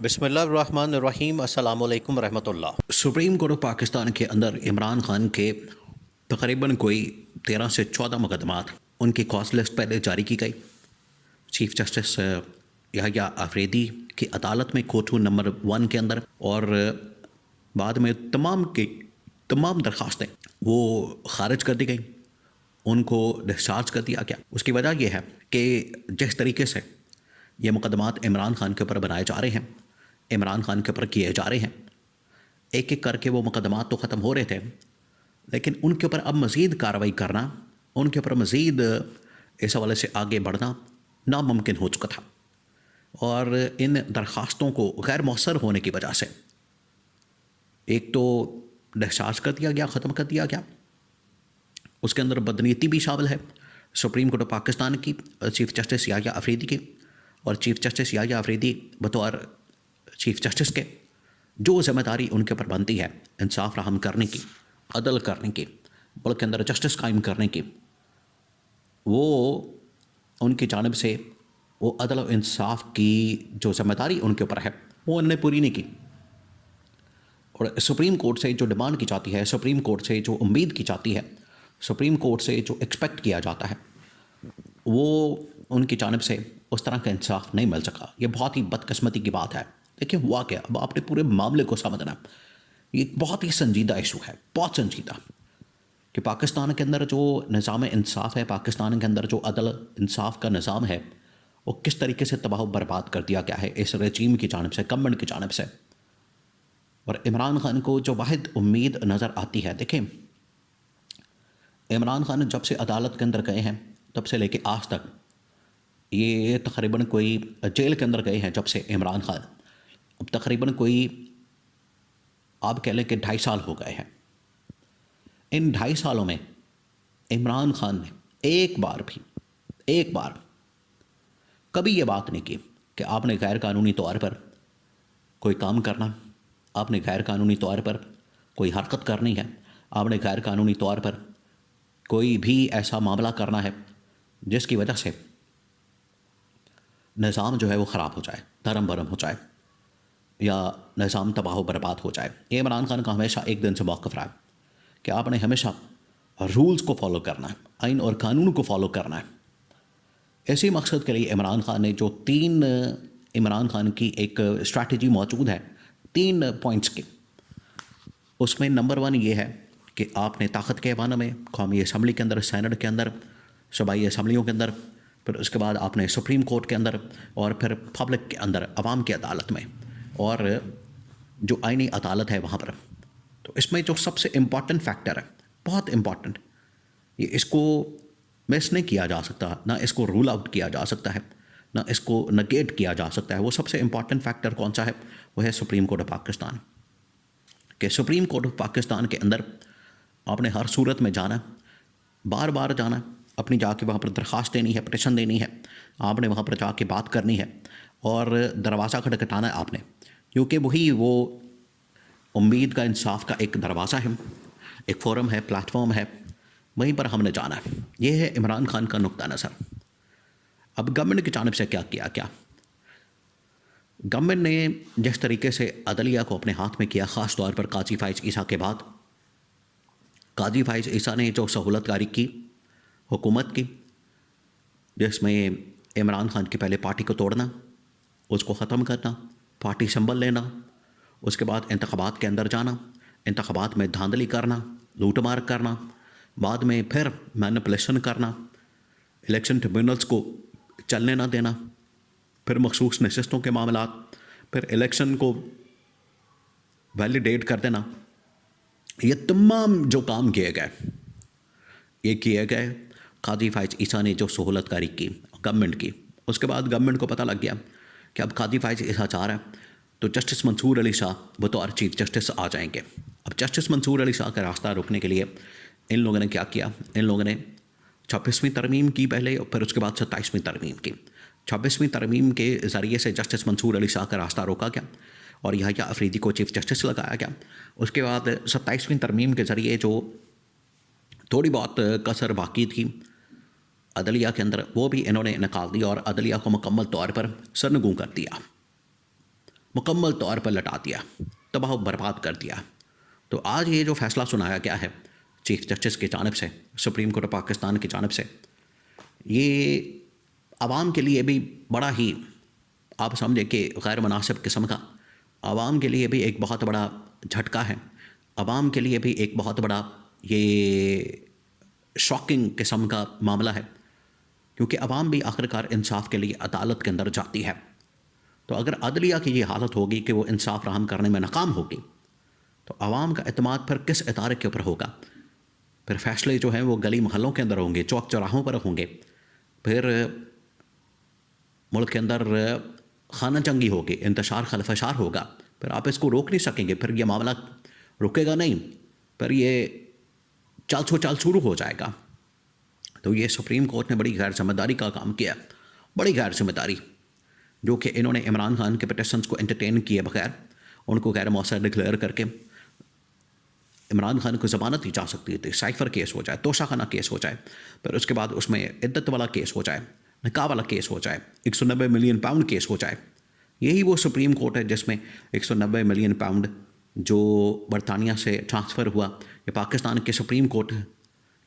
बिस्मिल्लाहिर्रहमानिर्रहीम अस्सलामु अलैकुम रहमतुल्लाह। सुप्रीम कोर्ट ऑफ पाकिस्तान के अंदर इमरान खान के तकरीबन कोई 13 से 14 मुकदमात उनकी कॉज लिस्ट पहले जारी की गई। चीफ जस्टिस याह्या आफरीदी की अदालत में कोर्ट नंबर 1 के अंदर, और बाद में तमाम दरख्वास्तें वो खारिज कर दी गई, उनको डिस्चार्ज कर दिया गया। उसकी वजह यह है कि जिस तरीके से ये मुकदमात इमरान खान के ऊपर बनाए जा रहे हैं, इमरान खान के ऊपर किए जा रहे हैं, एक एक करके वो मुकदमात तो ख़त्म हो रहे थे, लेकिन उनके ऊपर अब मज़ीद कार्रवाई करना, उनके ऊपर मज़ीद इस हवाले से आगे बढ़ना नामुमकिन हो चुका था। और इन दरख्वास्तों को गैर मौसर होने की वजह से एक तो डिस्चार्ज कर दिया गया, ख़त्म कर दिया गया। उसके अंदर बदनीति भी शामिल है सुप्रीम कोर्ट ऑफ पाकिस्तान की, चीफ जस्टिस याह्या आफरीदी की। और चीफ जस्टिस याह्या आफरीदी बतौर चीफ जस्टिस के जो ज़िम्मेदारी उनके ऊपर बनती है इंसाफ राहम करने की, अदल करने की, मुल्क के अंदर जस्टिस कायम करने की, वो उनकी जानिब से वो अदल और इंसाफ की जो ज़िम्मेदारी उनके ऊपर है वो उन्होंने पूरी नहीं की। और सुप्रीम कोर्ट से जो डिमांड की जाती है, सुप्रीम कोर्ट से जो उम्मीद की जाती है, सुप्रीम कोर्ट से जो एक्सपेक्ट किया जाता है, वो उनकी जानिब से उस तरह का इंसाफ नहीं मिल सका। ये बहुत ही बदकिस्मती की बात है। देखिए हुआ क्या, अब आपने पूरे मामले को समझना। ये एक बहुत ही संजीदा इशू है, बहुत संजीदा, कि पाकिस्तान के अंदर जो निज़ाम इंसाफ है, पाकिस्तान के अंदर जो अदल इंसाफ का निज़ाम है, वो किस तरीके से तबाह बर्बाद कर दिया गया है इस रजीम की जानिब से, गवर्नमेंट की जानिब से। और इमरान खान को जो वाहिद उम्मीद नज़र आती है, देखें इमरान खान जब से अदालत के अंदर गए हैं तब से लेके आज तक, ये तकरीबन कोई जेल के अंदर गए हैं जब से इमरान खान, अब तकरीबन कोई आप कह लें कि 2.5 साल हो गए हैं। इन 2.5 सालों में इमरान खान ने एक बार कभी ये बात नहीं की कि आपने गैर कानूनी तौर पर कोई काम करना, आपने गैर कानूनी तौर पर कोई हरकत करनी है, आपने गैर कानूनी तौर पर कोई भी ऐसा मामला करना है जिसकी वजह से निज़ाम जो है वो ख़राब हो जाए, धर्म भरम हो जाए, या निज़ाम तबाह बर्बाद हो जाए। ये इमरान खान का हमेशा एक दिन से मौक़िफ़ रहा है कि आपने हमेशा रूल्स को फॉलो करना है, आइन और कानून को फॉलो करना है। इसी मकसद के लिए इमरान खान ने जो 3 इमरान खान की एक स्ट्रैटेजी मौजूद है 3 पॉइंट्स की, उसमें नंबर 1 ये है कि आपने ताकत के ऐवानों में, कौमी असम्बली के अंदर, सेनेट के अंदर, सूबाई असम्बलियों के अंदर, फिर उसके बाद आपने सुप्रीम कोर्ट के अंदर, और फिर पब्लिक के अंदर, अवाम की अदालत में, और जो आइनी अदालत है वहाँ पर। तो इसमें जो सबसे इम्पॉर्टेंट फैक्टर है, बहुत इम्पॉर्टेंट, ये इसको मिस नहीं किया जा सकता, ना इसको रूल आउट किया जा सकता है, ना इसको नगेट किया जा सकता है। वो सबसे इम्पॉर्टेंट फैक्टर कौन सा है? वो है सुप्रीम कोर्ट ऑफ पाकिस्तान। कि सुप्रीम कोर्ट ऑफ पाकिस्तान के अंदर आपने हर सूरत में जाना, बार बार जाना, अपनी जाके वहाँ पर दरख्वास्त देनी है, पटिशन देनी है, आपने वहाँ पर जाके बात करनी है, और दरवाज़ा खटखटाना है आपने, क्योंकि वही वो उम्मीद का, इंसाफ का एक दरवाज़ा है, एक फोरम है, प्लेटफॉर्म है, वहीं पर हमने जाना है। ये है इमरान खान का नुक्ता नज़र। अब गवर्नमेंट की जानिब से क्या किया गया? गवर्नमेंट ने जिस तरीके से अदलिया को अपने हाथ में किया, ख़ास तौर पर काजी फ़ाइज़ ईसा के बाद, काजी फ़ाइज़ ईसा ने जो सहूलतकारी की हुकूमत की, जिसमें इमरान खान की पहले पार्टी को तोड़ना, उसको ख़त्म करना, पार्टी संभल लेना, उसके बाद इंतख़ाबात के अंदर जाना, इंतख़ाबात में धांधली करना, लूटमार करना, बाद में फिर मैनिपुलेशन करना, इलेक्शन ट्रिब्यूनल्स को चलने ना देना, फिर मखसूस नशिस्तों के मामलात, फिर इलेक्शन को वैलिडेट कर देना। ये तमाम जो काम किए गए, ये किए गए काजी फ़ाइज़ ईसा ने जो सहूलतकारी की गवर्नमेंट की। उसके बाद गवर्नमेंट को पता लग गया कि अब काजी फ़ाइज़ ईसा चाह रहा है तो जस्टिस मंसूर अली शाह बतौर चीफ जस्टिस आ जाएंगे। अब जस्टिस मंसूर अली शाह का रास्ता रोकने के लिए इन लोगों ने क्या किया? इन लोगों ने 26वीं तरमीम की पहले, और फिर उसके बाद 27वीं तरमीम की। 26वीं तरमीम के ज़रिए से जस्टिस मंसूर अली शाह का रास्ता रोका गया और याह्या आफरीदी को चीफ जस्टिस लगाया गया। उसके बाद 27वीं तरमीम के ज़रिए जो थोड़ी बहुत कसर बाकी थी अदलिया के अंदर, वो भी इन्होंने निकाल दिया और अदलिया को मुकम्मल तौर पर सरनगू कर दिया। मुकम्मल तौर पर लटा दिया, तबाह बर्बाद कर दिया। तो आज ये जो फ़ैसला सुनाया गया है चीफ जस्टिस की जानिब से, सुप्रीम कोर्ट ऑफ पाकिस्तान की जानिब से, ये आवाम के लिए भी बड़ा ही, आप समझें कि गैर मुनासिब किस्म का, आवाम के लिए भी एक बहुत बड़ा झटका है, आवाम के लिए भी एक बहुत बड़ा ये शॉकिंग किस्म का मामला है, क्योंकि आवाम भी आखिरकार इंसाफ के लिए अदालत के अंदर जाती है। तो अगर अदलिया की ये हालत होगी कि वो इंसाफ राहम करने में नाकाम होगी, तो आवाम का एतमाद फिर किस इदारे के ऊपर होगा? फिर फैसले जो हैं वो गली मोहल्लों के अंदर होंगे, चौक चौराहों पर होंगे, फिर मुल्क के अंदर खाना जंगी होगी, इंतशार खलफशार होगा, फिर आप इसको रोक नहीं सकेंगे, फिर ये मामला रुकेगा नहीं, फिर ये चाल शुरू हो जाएगा। तो ये सुप्रीम कोर्ट ने बड़ी गैर जिम्मेदारी का काम किया, बड़ी गैर जिम्मेदारी, जो कि इन्होंने इमरान खान के पिटिशंस को एंटरटेन किए बगैर, उनको गैर मौसर डिक्लेयर करके इमरान खान को ज़मानत दी जा सकती थी, साइफर केस हो जाए, तोशाखाना केस हो जाए, फिर उसके बाद उसमें इद्दत वाला केस हो जाए, निकाह वाला केस हो जाए, 190 मिलियन पाउंड केस हो जाए। यही वो सुप्रीम कोर्ट है जिसमें 190 मिलियन पाउंड जो बरतानिया से ट्रांसफ़र हुआ, ये पाकिस्तान के सुप्रीम कोर्ट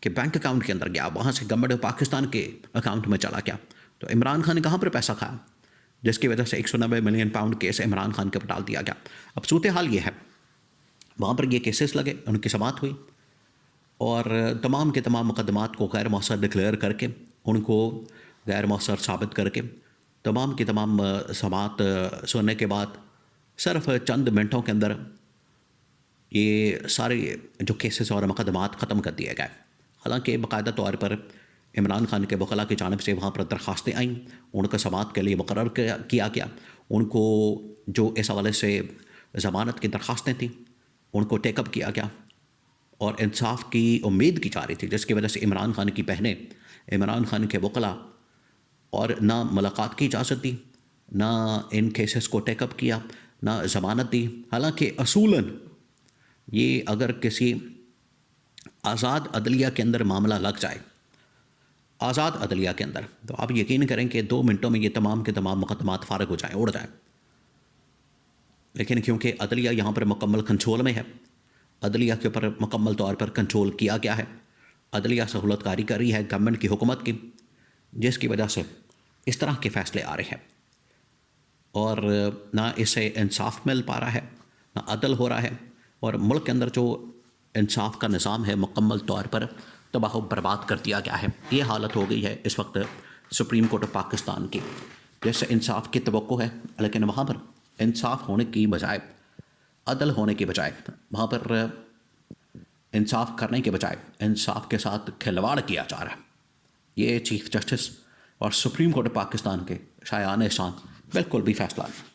के बैंक अकाउंट के अंदर गया, वहाँ से गवर्नमेंट ऑफ पाकिस्तान के अकाउंट में चला गया। तो इमरान खान ने कहाँ पर पैसा खाया, जिसकी वजह से 190 million pound case Imran Khan के ऊपर डाल दिया गया। अब सूरत हाल ये है, वहाँ पर ये केसेस लगे, उनकी समाअत हुई और तमाम के तमाम मुकदमात को गैर मौसर डिक्लेयर करके, उनको गैर मौसर साबित करके, तमाम की तमाम समाअत सुनने के बाद सिर्फ चंद मिनटों के अंदर ये सारे जो केसेस और मुकदमात ख़त्म कर दिए गए। हालांकि बाकायदा तौर पर इमरान खान के वकला की जानिब से वहाँ पर दरख्वास्तें आईं, उनका समाअत के लिए मुकर्रर किया गया, उनको जो इस हवाले से ज़मानत की दरख्वास्तें थीं उनको टेकअप किया गया और इंसाफ की उम्मीद की जा रही थी, जिसकी वजह से इमरान खान की बहनें, इमरान खान के वकला और ना मुलाकात की इजाज़त दी, ना इन केसेस को टेकअप किया, ना ज़मानत दी। हालांकि असूलन ये अगर किसी आज़ाद अदलिया के अंदर मामला लग जाए, आज़ाद अदलिया के अंदर, तो आप यकीन करें कि 2 मिनटों में ये तमाम के तमाम मुकदमात फ़ारिग हो जाएँ, उड़ जाएँ। लेकिन क्योंकि अदलिया यहाँ पर मुकम्मल कंट्रोल में है, अदलिया के ऊपर मुकम्मल तौर पर कंट्रोल किया गया है, अदलिया सहूलतकारी कर रही है गवर्नमेंट की हुकूमत की, जिसकी वजह से इस तरह के फ़ैसले आ रहे हैं और ना इससे इंसाफ मिल पा रहा है, ना अदल हो रहा है, और मुल्क के अंदर जो इंसाफ का निज़ाम है मुकम्मल तौर पर तबाह बर्बाद कर दिया गया है। ये हालत हो गई है इस वक्त सुप्रीम कोर्ट ऑफ पाकिस्तान की, जैसे इंसाफ की तवक्को है, लेकिन वहाँ पर इंसाफ होने की बजाय, अदल होने की बजाय, वहाँ पर इंसाफ करने के बजाय इंसाफ के साथ खिलवाड़ किया जा रहा है। ये चीफ जस्टिस और सुप्रीम कोर्ट ऑफ पाकिस्तान के शायान एहसान बिल्कुल भी फैसला नहीं।